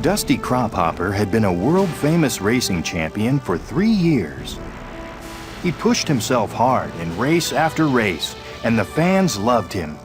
Dusty Crophopper had been a world-famous racing champion for 3 years. He pushed himself hard in race after race, and the fans loved him.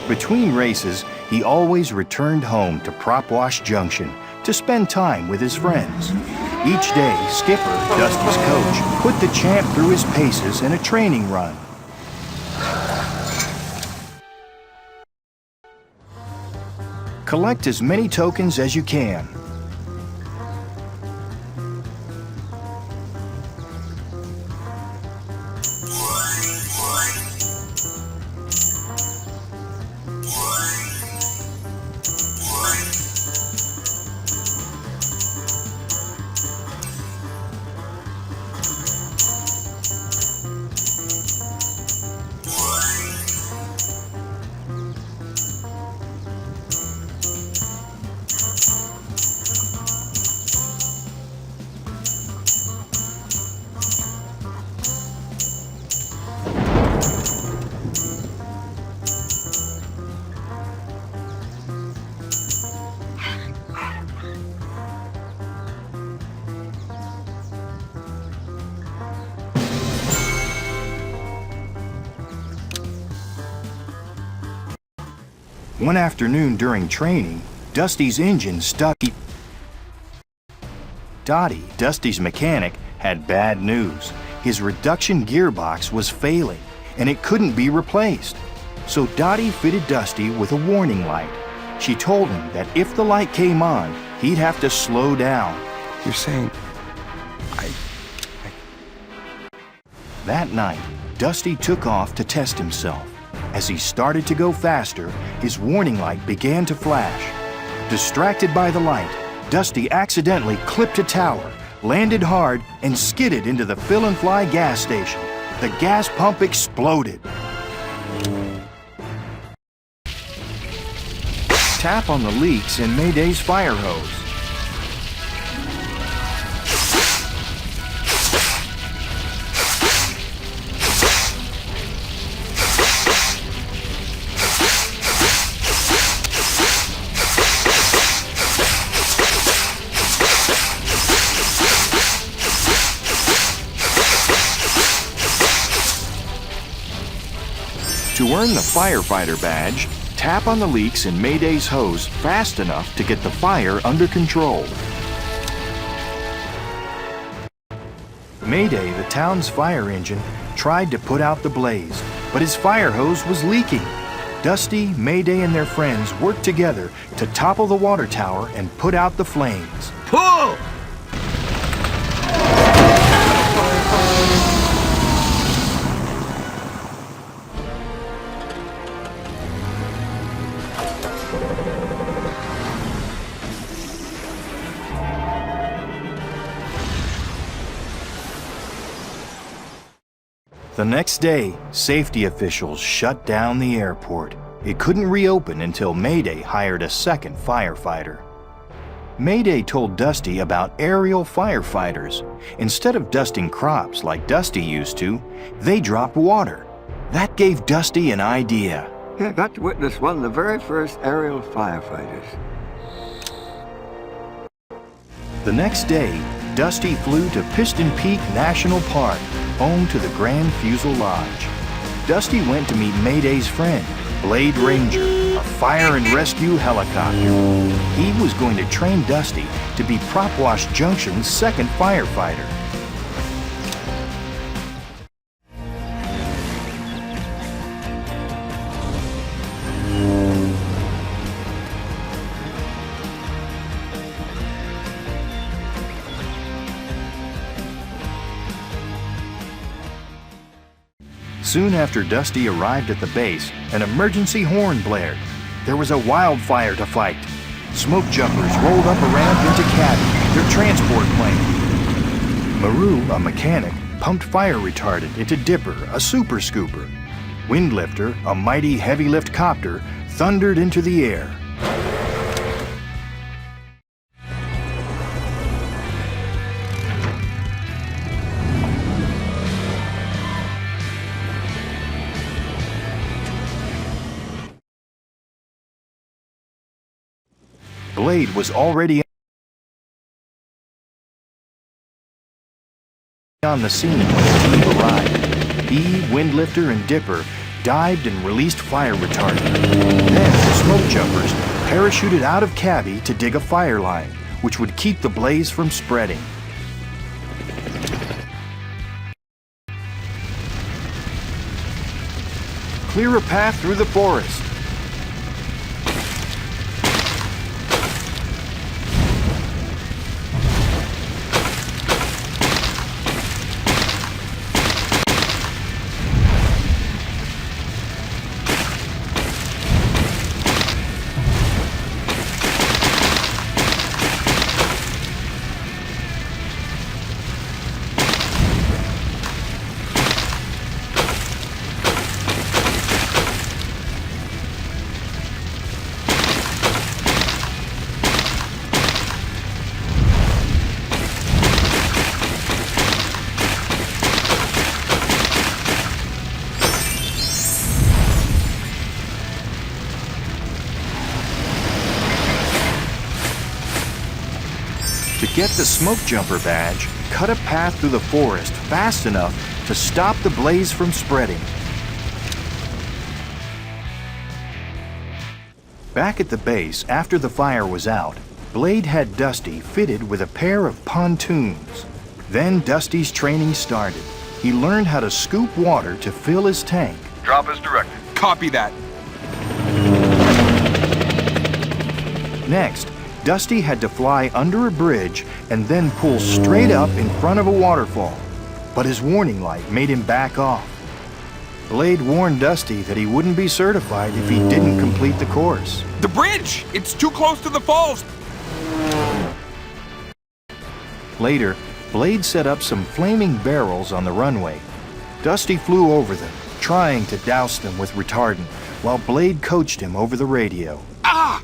Between races, he always returned home to Prop Wash Junction to spend time with his friends. Each day, Skipper, Dusty's coach, put the champ through his paces in a training run. Collect as many tokens as you can. One afternoon during training, Dusty's engine stuck. Dottie, Dusty's mechanic, had bad news. His reduction gearbox was failing, and it couldn't be replaced. So Dottie fitted Dusty with a warning light. She told him that if the light came on, he'd have to slow down. You're saying... That night, Dusty took off to test himself. As he started to go faster, his warning light began to flash. Distracted by the light, Dusty accidentally clipped a tower, landed hard, and skidded into the fill-and-fly gas station. The gas pump exploded. Tap on the leaks in Mayday's fire hose. To earn the firefighter badge, tap on the leaks in Mayday's hose fast enough to get the fire under control. Mayday, the town's fire engine, tried to put out the blaze, but his fire hose was leaking. Dusty, Mayday, and their friends worked together to topple the water tower and put out the flames. Pull! The next day, safety officials shut down the airport. It couldn't reopen until Mayday hired a second firefighter. Mayday told Dusty about aerial firefighters. Instead of dusting crops like Dusty used to, they dropped water. That gave Dusty an idea. Yeah, I got to witness one of the very first aerial firefighters. The next day, Dusty flew to Piston Peak National Park, home to the Grand Fuselage. Dusty went to meet Mayday's friend, Blade Ranger, a fire and rescue helicopter. He was going to train Dusty to be Prop Wash Junction's second firefighter. Soon after Dusty arrived at the base, an emergency horn blared. There was a wildfire to fight. Smoke jumpers rolled up a ramp into cabin, their transport plane. Maru, a mechanic, pumped fire retardant into Dipper, a super scooper. Windlifter, a mighty heavy lift copter, thundered into the air. Blade was already on the scene when the team arrived. He, Windlifter, and Dipper dived and released fire retardant. Then the smoke jumpers parachuted out of Cabby to dig a fire line, which would keep the blaze from spreading. Clear a path through the forest. To get the smoke jumper badge, cut a path through the forest fast enough to stop the blaze from spreading. Back at the base, after the fire was out, Blade had Dusty fitted with a pair of pontoons. Then Dusty's training started. He learned how to scoop water to fill his tank. Drop as directed. Copy that. Next, Dusty had to fly under a bridge and then pull straight up in front of a waterfall. But his warning light made him back off. Blade warned Dusty that he wouldn't be certified if he didn't complete the course. The bridge! It's too close to the falls! Later, Blade set up some flaming barrels on the runway. Dusty flew over them, trying to douse them with retardant, while Blade coached him over the radio. Ah!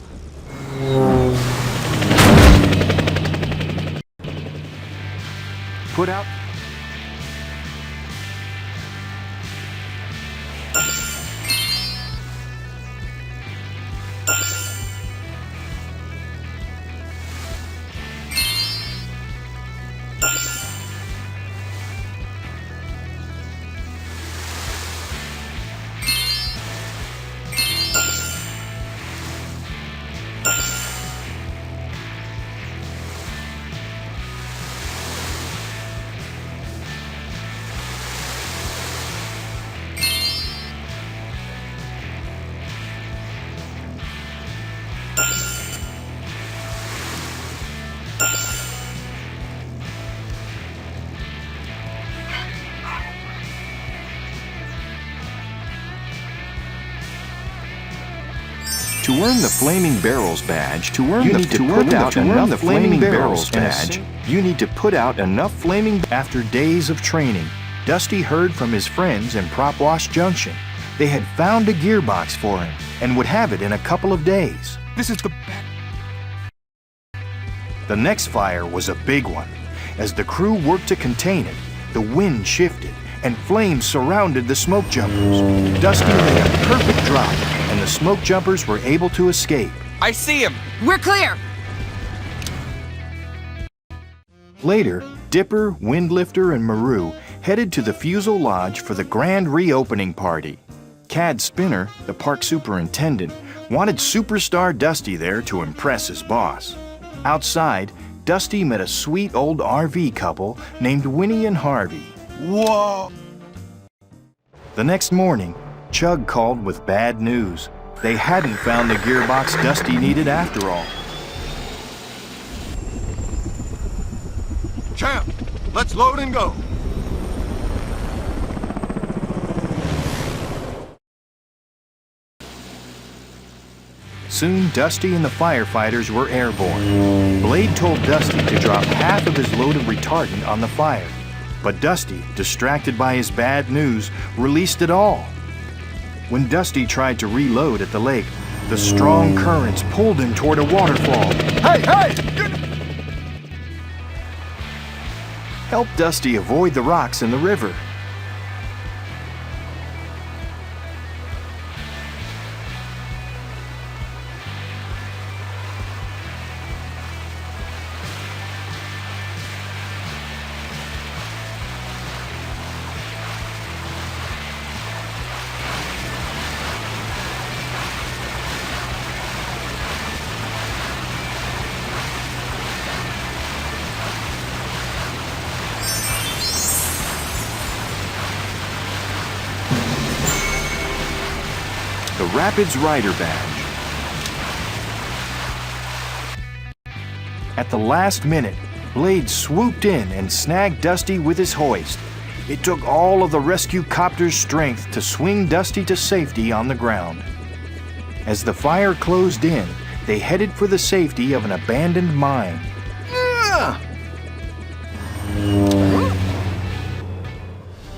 Put out. To earn the Flaming Barrels badge, you need to put out enough Flaming Barrels badge. You need to put out enough Flaming. After days of training, Dusty heard from his friends in Prop Wash Junction. They had found a gearbox for him and would have it in a couple of days. This is the... The next fire was a big one. As the crew worked to contain it, the wind shifted and flames surrounded the smoke jumpers. Dusty made a perfect drop, and the smoke jumpers were able to escape. I see him! We're clear! Later, Dipper, Windlifter, and Maru headed to the Fusel Lodge for the grand reopening party. Cad Spinner, the park superintendent, wanted superstar Dusty there to impress his boss. Outside, Dusty met a sweet old RV couple named Winnie and Harvey. Whoa! The next morning, Chug called with bad news. They hadn't found the gearbox Dusty needed after all. Champ, let's load and go. Soon, Dusty and the firefighters were airborne. Blade told Dusty to drop half of his load of retardant on the fire. But Dusty, distracted by his bad news, released it all. When Dusty tried to reload at the lake, the strong currents pulled him toward a waterfall. Hey, hey! Help Dusty avoid the rocks in the river. Rapids Rider badge. At the last minute, Blade swooped in and snagged Dusty with his hoist. It took all of the rescue copter's strength to swing Dusty to safety on the ground. As the fire closed in, they headed for the safety of an abandoned mine.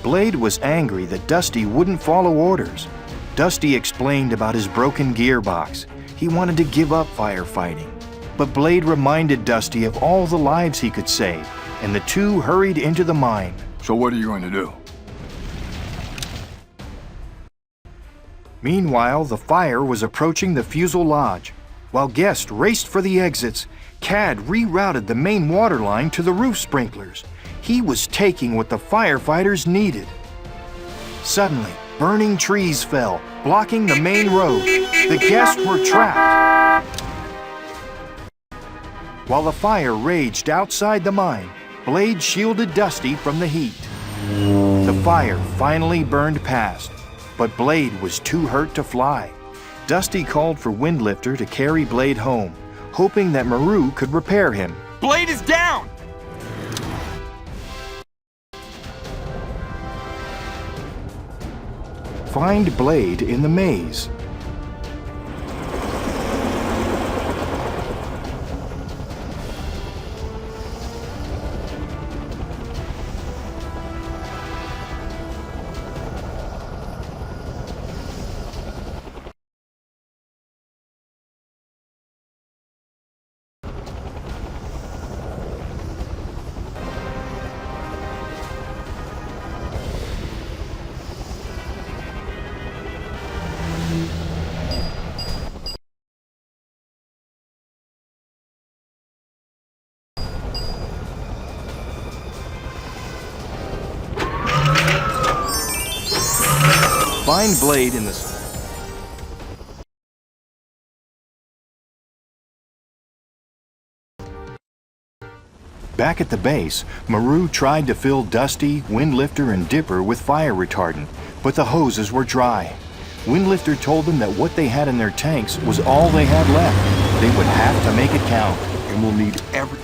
Blade was angry that Dusty wouldn't follow orders. Dusty explained about his broken gearbox. He wanted to give up firefighting. But Blade reminded Dusty of all the lives he could save, and the two hurried into the mine. So what are you going to do? Meanwhile, the fire was approaching the fuselage. While guests raced for the exits, Cad rerouted the main water line to the roof sprinklers. He was taking what the firefighters needed. Suddenly, burning trees fell, blocking the main road. The guests were trapped. While the fire raged outside the mine, Blade shielded Dusty from the heat. The fire finally burned past, but Blade was too hurt to fly. Dusty called for Windlifter to carry Blade home, hoping that Maru could repair him. Blade is down! Find Blade in the maze. Find Blade in the... Back at the base, Maru tried to fill Dusty, Windlifter, and Dipper with fire retardant, but the hoses were dry. Windlifter told them that what they had in their tanks was all they had left. They would have to make it count. And we'll need every...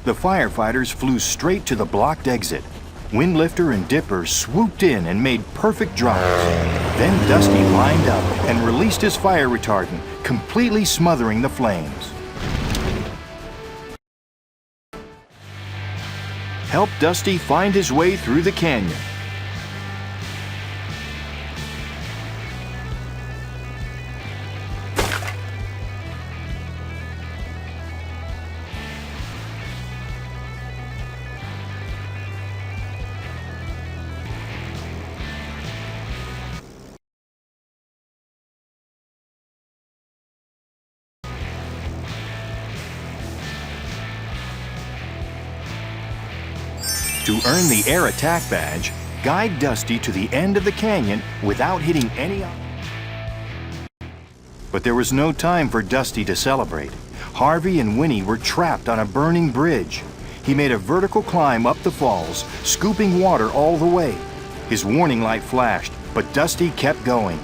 The firefighters flew straight to the blocked exit. Windlifter and Dipper swooped in and made perfect drops. Then Dusty lined up and released his fire retardant, completely smothering the flames. Help Dusty find his way through the canyon. To earn the Air Attack badge, guide Dusty to the end of the canyon without hitting any... But there was no time for Dusty to celebrate. Harvey and Winnie were trapped on a burning bridge. He made a vertical climb up the falls, scooping water all the way. His warning light flashed, but Dusty kept going.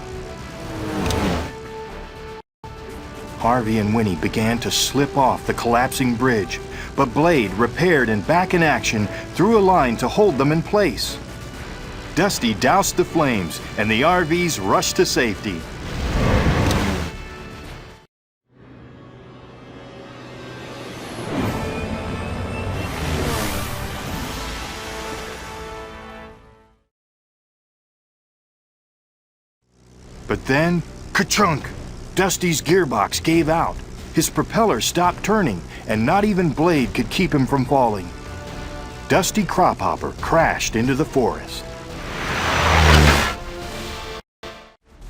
Harvey and Winnie began to slip off the collapsing bridge, but Blade, repaired and back in action, threw a line to hold them in place. Dusty doused the flames, and the RVs rushed to safety. But then, ka-chunk! Dusty's gearbox gave out. His propeller stopped turning, and not even Blade could keep him from falling. Dusty Crophopper crashed into the forest.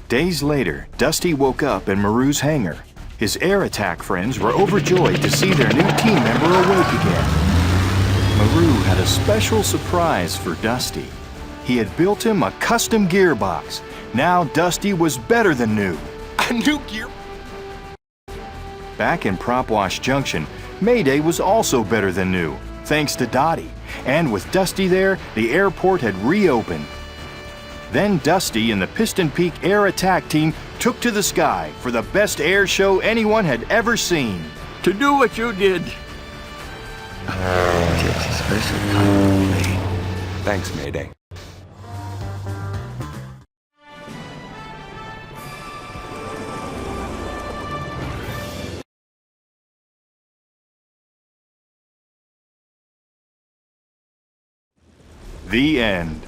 Days later, Dusty woke up in Maru's hangar. His Air Attack friends were overjoyed to see their new team member awake again. Maru had a special surprise for Dusty. He had built him a custom gearbox. Now Dusty was better than new. A new gear... Back in Prop Wash Junction, Mayday was also better than new, thanks to Dottie. And with Dusty there, the airport had reopened. Then Dusty and the Piston Peak Air Attack Team took to the sky for the best air show anyone had ever seen. To do what you did takes a special kind of plane. Thanks, Mayday. The end.